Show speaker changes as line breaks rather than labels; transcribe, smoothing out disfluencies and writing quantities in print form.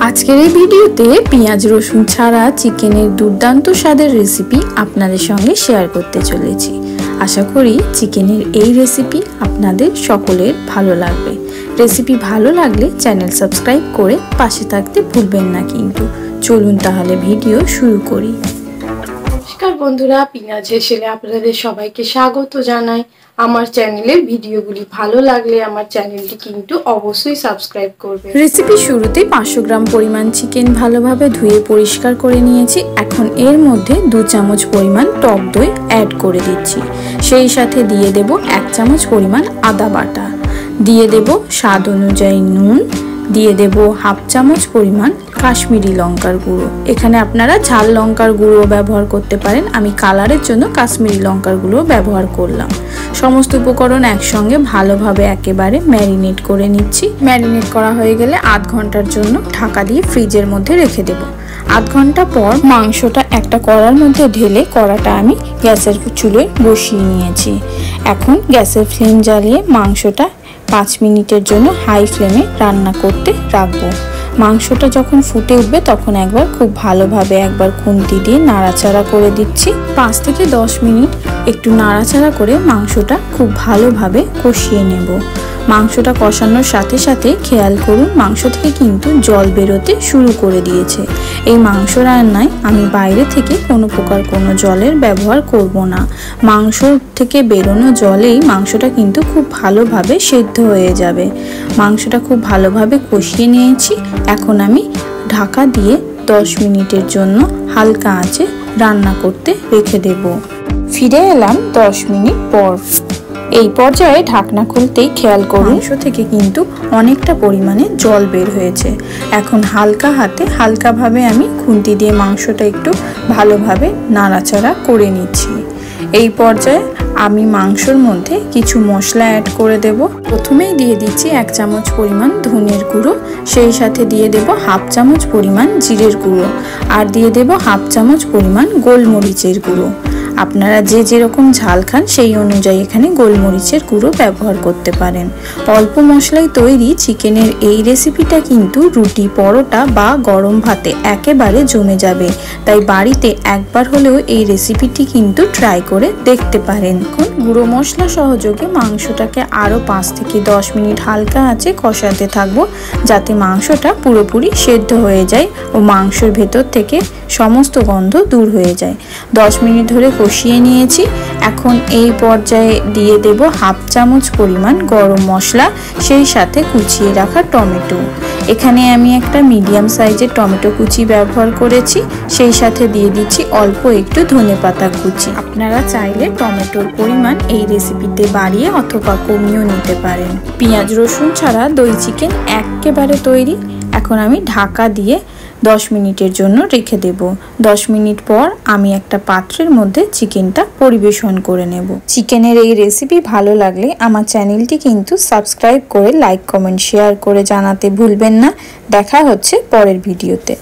আজকের এই ভিডিওতে পেঁয়াজ রসুন ছাড়া চিকেনের দুর্দান্ত স্বাদের রেসিপি আপনাদের সঙ্গে শেয়ার করতে চলেছি। আশা করি চিকেনের এই রেসিপি আপনাদের সকলের ভালো লাগবে। রেসিপি ভালো লাগলে চ্যানেল সাবস্ক্রাইব করে পাশে থাকতে ভুলবেন না কিন্তু। চলুন তাহলে ভিডিও শুরু করি।
নমস্কার বন্ধুরা, পেঁয়াজ হেসেলে আপনাদের সবাইকে স্বাগত জানাই। আমার চ্যানেলের ভিডিওগুলি ভালো লাগলে আমার চ্যানেলটি কিন্তু অবশ্যই সাবস্ক্রাইব করবেন।
রেসিপি শুরুতে 500 গ্রাম পরিমাণ চিকেন ভালোভাবে ধুয়ে পরিষ্কার করে নিয়েছি। এখন এর মধ্যে 2 চামচ পরিমাণ টক দই অ্যাড করে দিচ্ছি। সেই সাথে দিয়ে দেব 1 চামচ পরিমাণ আদা বাটা, দিয়ে দেব স্বাদ অনুযায়ী নুন, দিয়ে দেব হাফ চামচ পরিমাণ কাশ্মীরি লঙ্কার গুঁড়ো। এখানে আপনারা ঝাল লঙ্কার গুঁড়ো ব্যবহার করতে পারেন, আমি কালারের জন্য কাশ্মীরি লঙ্কার গুঁড়ো ব্যবহার করলাম। সমস্ত উপকরণ একসঙ্গে ভালোভাবে একেবারে ম্যারিনেট করে নিচ্ছি। ম্যারিনেট করা হয়ে গেলে আধ ঘন্টার জন্য ঢাকা দিয়ে ফ্রিজের মধ্যে রেখে দেব। আধ ঘন্টা পর মাংসটা একটা কড়ার মধ্যে ঢেলে কড়াটা আমি গ্যাসের চুলোয় বসিয়ে নিয়েছি। এখন গ্যাসের ফ্লেম জ্বালিয়ে মাংসটা 5 মিনিটের জন্য হাই ফ্লেমে রান্না করতে রাখবো। মাংসটা যখন ফুটে উঠবে তখন একবার খুব ভালোভাবে একবার খুন্তি দিয়ে নাড়াচাড়া করে দিচ্ছি। 5 থেকে 10 মিনিট একটু নাড়াচাড়া করে মাংসটা খুব ভালোভাবে কষিয়ে নেব। মাংসটা কষানোর সাথে সাথে খেয়াল করুন মাংস থেকে কিন্তু জল বেরোতে শুরু করে দিয়েছে। এই মাংস রান্নায় আমি বাইরে থেকে কোনো প্রকার কোনো জলের ব্যবহার করব না। মাংস থেকে বেরোনো জলেই মাংসটা কিন্তু খুব ভালোভাবে সেদ্ধ হয়ে যাবে। মাংসটা খুব ভালোভাবে কষিয়ে নিয়েছি। এখন আমি ঢাকা দিয়ে 10 মিনিটের জন্য হালকা আঁচে রান্না করতে রেখে দেব। ফিরে এলাম 10 মিনিট পর। এই পর্যায়ে ঢাকনা খুলতেই খেয়াল করুন মাংস থেকে কিন্তু অনেকটা পরিমাণে জল বের হয়েছে। এখন হালকা হাতে হালকাভাবে আমি খুন্তি দিয়ে মাংসটা একটু ভালোভাবে নাড়াচাড়া করে নিচ্ছি। এই পর্যায়ে আমি মাংসর মধ্যে কিছু মশলা অ্যাড করে দেব। প্রথমেই দিয়ে দিচ্ছি 1 চামচ পরিমাণ ধনের গুঁড়ো, সেই সাথে দিয়ে দেব হাফ চামচ পরিমাণ জিরের গুঁড়ো, আর দিয়ে দেব হাফ চামচ পরিমাণ গোলমরিচের গুঁড়ো। আপনারা যে যেরকম ঝাল খান সেই অনুযায়ী এখানে গোলমরিচের গুঁড়ো ব্যবহার করতে পারেন। অল্প মশলায় তৈরি চিকেনের এই রেসিপিটা কিন্তু রুটি, পরোটা বা গরম ভাতে একেবারে জমে যাবে। তাই বাড়িতে একবার হলেও এই রেসিপিটি কিন্তু ট্রাই করে দেখতে পারেন। এখন গুঁড়ো মশলা সহযোগে মাংসটাকে আরও 5 থেকে 10 মিনিট হালকা আঁচে কষাতে থাকবো, যাতে মাংসটা পুরোপুরি সেদ্ধ হয়ে যায় ও মাংসের ভেতর থেকে সমস্ত গন্ধ দূর হয়ে যায়। 10 মিনিট ধরে কষিয়ে নিয়েছি। এখন এই পর্যায়ে দিয়ে দেব হাফ চামচ পরিমাণ গরম মশলা, সেই সাথে কুচিয়ে রাখা টমেটো। এখানে আমি একটা মিডিয়াম সাইজের টমেটো কুচি ব্যবহার করেছি। সেই সাথে দিয়ে দিচ্ছি অল্প একটু ধনেপাতা কুচি। আপনারা চাইলে টমেটোর পরিমাণ এই রেসিপিতে বাড়িয়ে অথবা কমিয়েও নিতে পারেন। পেঁয়াজ রসুন ছাড়া দই চিকেন একেবারে তৈরি। এখন আমি ঢাকা দিয়ে 10 মিনিটের জন্য রেখে দেব। 10 মিনিট পর আমি একটা পাত্রের মধ্যে চিকেনটা পরিবেশন করে নেব। চিকেনের এই রেসিপি ভালো লাগলে আমার চ্যানেলটি কিন্তু সাবস্ক্রাইব করে লাইক, কমেন্ট, শেয়ার করে জানাতে ভুলবেন না। দেখা হচ্ছে পরের ভিডিওতে।